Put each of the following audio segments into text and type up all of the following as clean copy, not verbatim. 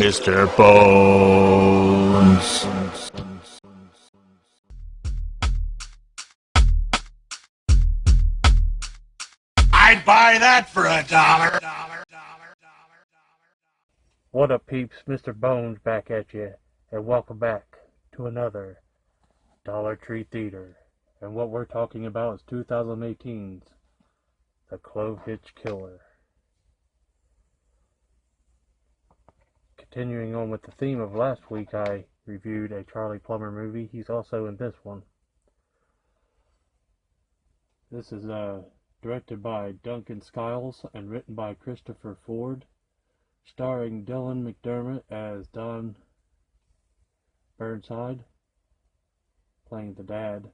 Mr.Bones. I'd buy that for $1. What up, peeps? Mr. Bones back at you, and welcome back to another Dollar Tree Theater. And what we're talking about is 2018's The Clove Hitch Killer. Continuing on with the theme of last week, I reviewed a Charlie Plummer movie. He's also in this one. This is directed by Duncan Skiles and written by Christopher Ford, starring Dylan McDermott as Don Burnside, playing the dad,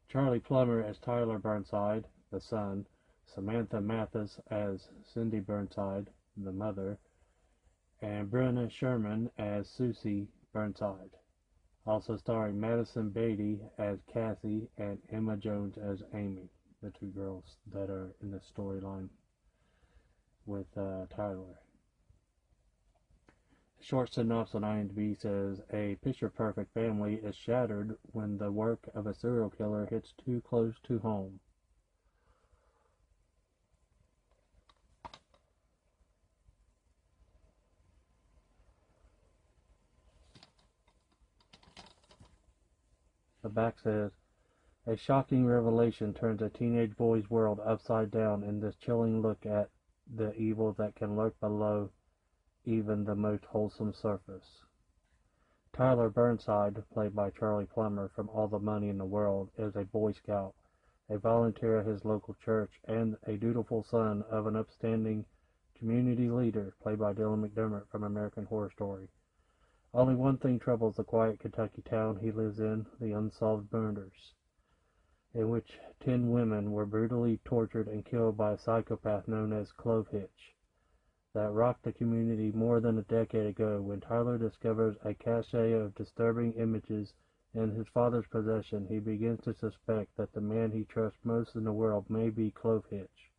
Charlie Plummer as Tyler Burnside, the son, Samantha Mathis as Cindy Burnside, the mother, and Brenna Sherman as Susie Burnside. Also starring Madison Beatty as Cassie and Emma Jones as Amy, the two girls that are in the storyline with Tyler. A short synopsis on IMDb says, a picture-perfect family is shattered when the work of a serial killer hits too close to home. The back says, a shocking revelation turns a teenage boy's world upside down in this chilling look at the evil that can lurk below even the most wholesome surface. Tyler Burnside, played by Charlie Plummer from All the Money in the World, is a Boy Scout, a volunteer at his local church, and a dutiful son of an upstanding community leader, played by Dylan McDermott from American Horror Story. Only one thing troubles the quiet Kentucky town he lives in, the unsolved murders, in which 10 women were brutally tortured and killed by a psychopath known as Clove Hitch, that rocked the community more than a decade ago when Tyler discovers a cache of disturbing images in his father's possession. He begins to suspect that the man he trusts most in the world may be Clove Hitch,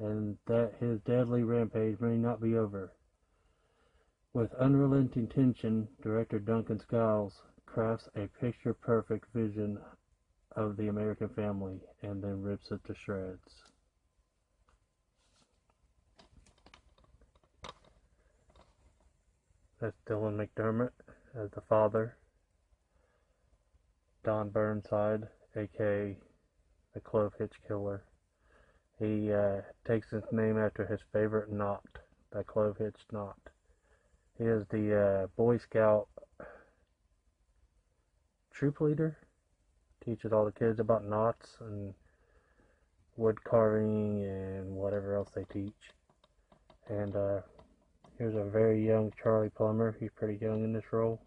and that his deadly rampage may not be over. With unrelenting tension, director Duncan Skiles crafts a picture-perfect vision of the American family and then rips it to shreds. That's Dylan McDermott as the father, Don Burnside, aka the Clove Hitch Killer. He takes his name after his favorite knot, the Clove Hitch knot. He is the Boy Scout troop leader. Teaches all the kids about knots and wood carving and whatever else they teach. And here's a very young Charlie Plummer. He's pretty young in this role.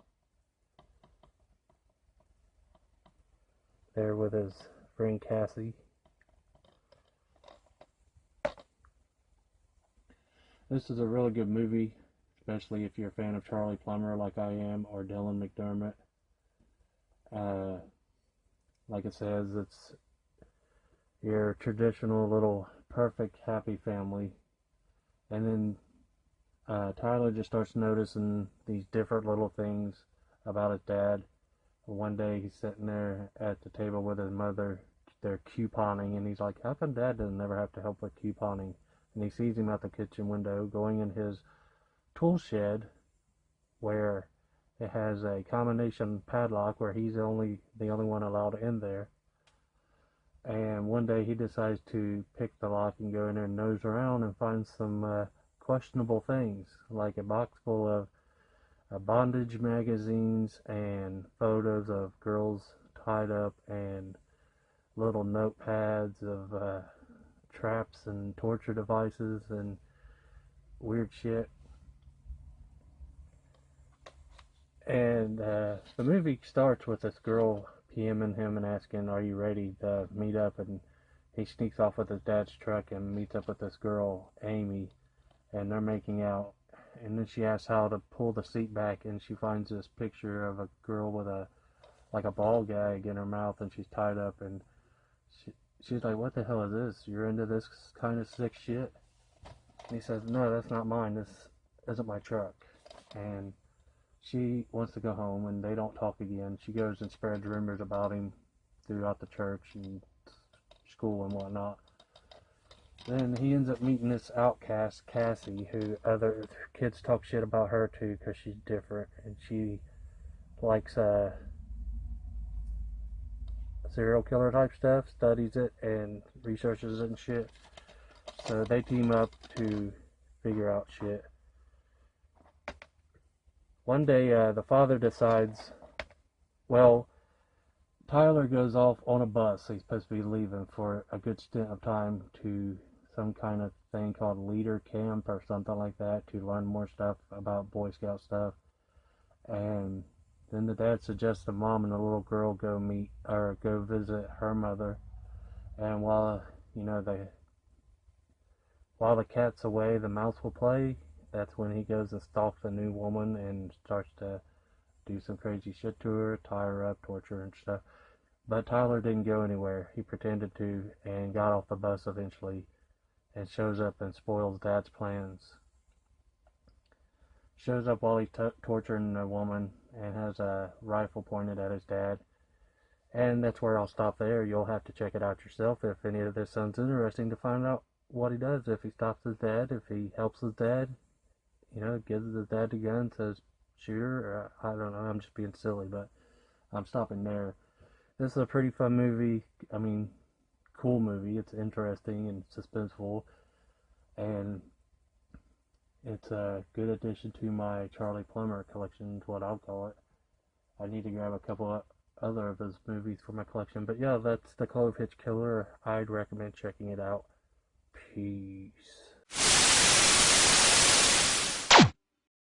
There with his friend Cassie. This is a really good movie, especially if you're a fan of Charlie Plummer like I am, or Dylan McDermott. Like it says, it's your traditional little perfect happy family. And then Tyler just starts noticing these different little things about his dad. One day he's sitting there at the table with his mother. They're couponing, and he's like, how come Dad doesn't ever have to help with couponing? And he sees him out the kitchen window going in his tool shed, where it has a combination padlock where he's the only one allowed in there. And one day he decides to pick the lock and go in there and nose around and find some questionable things, like a box full of bondage magazines and photos of girls tied up and little notepads of traps and torture devices and weird shit. And the movie starts with this girl PMing him and asking, are you ready to meet up? And he sneaks off with his dad's truck and meets up with this girl, Amy, and they're making out. And then she asks how to pull the seat back, and she finds this picture of a girl with a ball gag in her mouth, and she's tied up, and she's like, what the hell is this? You're into this kind of sick shit? And he says, no, that's not mine. This isn't my truck. and she wants to go home, and they don't talk again. She goes and spreads rumors about him throughout the church and school and whatnot. Then he ends up meeting this outcast, Cassie, who other kids talk shit about her too because she's different, and she likes serial killer type stuff, studies it and researches it and shit. So they team up to figure out shit. One day, the father decides, well, Tyler goes off on a bus. He's supposed to be leaving for a good stint of time to some kind of thing called leader camp or something like that to learn more stuff about Boy Scout stuff. And then the dad suggests the mom and the little girl go visit her mother. And while the cat's away, the mouse will play. That's when he goes and stalks a new woman and starts to do some crazy shit to her, tie her up, torture her and stuff. But Tyler didn't go anywhere. He pretended to and got off the bus eventually and shows up and spoils Dad's plans. Shows up while he's torturing a woman and has a rifle pointed at his dad. And that's where I'll stop there. You'll have to check it out yourself if any of this sounds interesting to find out what he does. If he stops his dad, if he helps his dad, gives his dad the gun, says shoot her, or I don't know, I'm just being silly, but I'm stopping there. This is a pretty fun movie. I mean, cool movie. It's interesting and suspenseful, and it's a good addition to my Charlie Plummer collection, is what I'll call it. I need to grab a couple of other of his movies for my collection, but yeah, that's The Clove Hitch Killer. I'd recommend checking it out. Peace.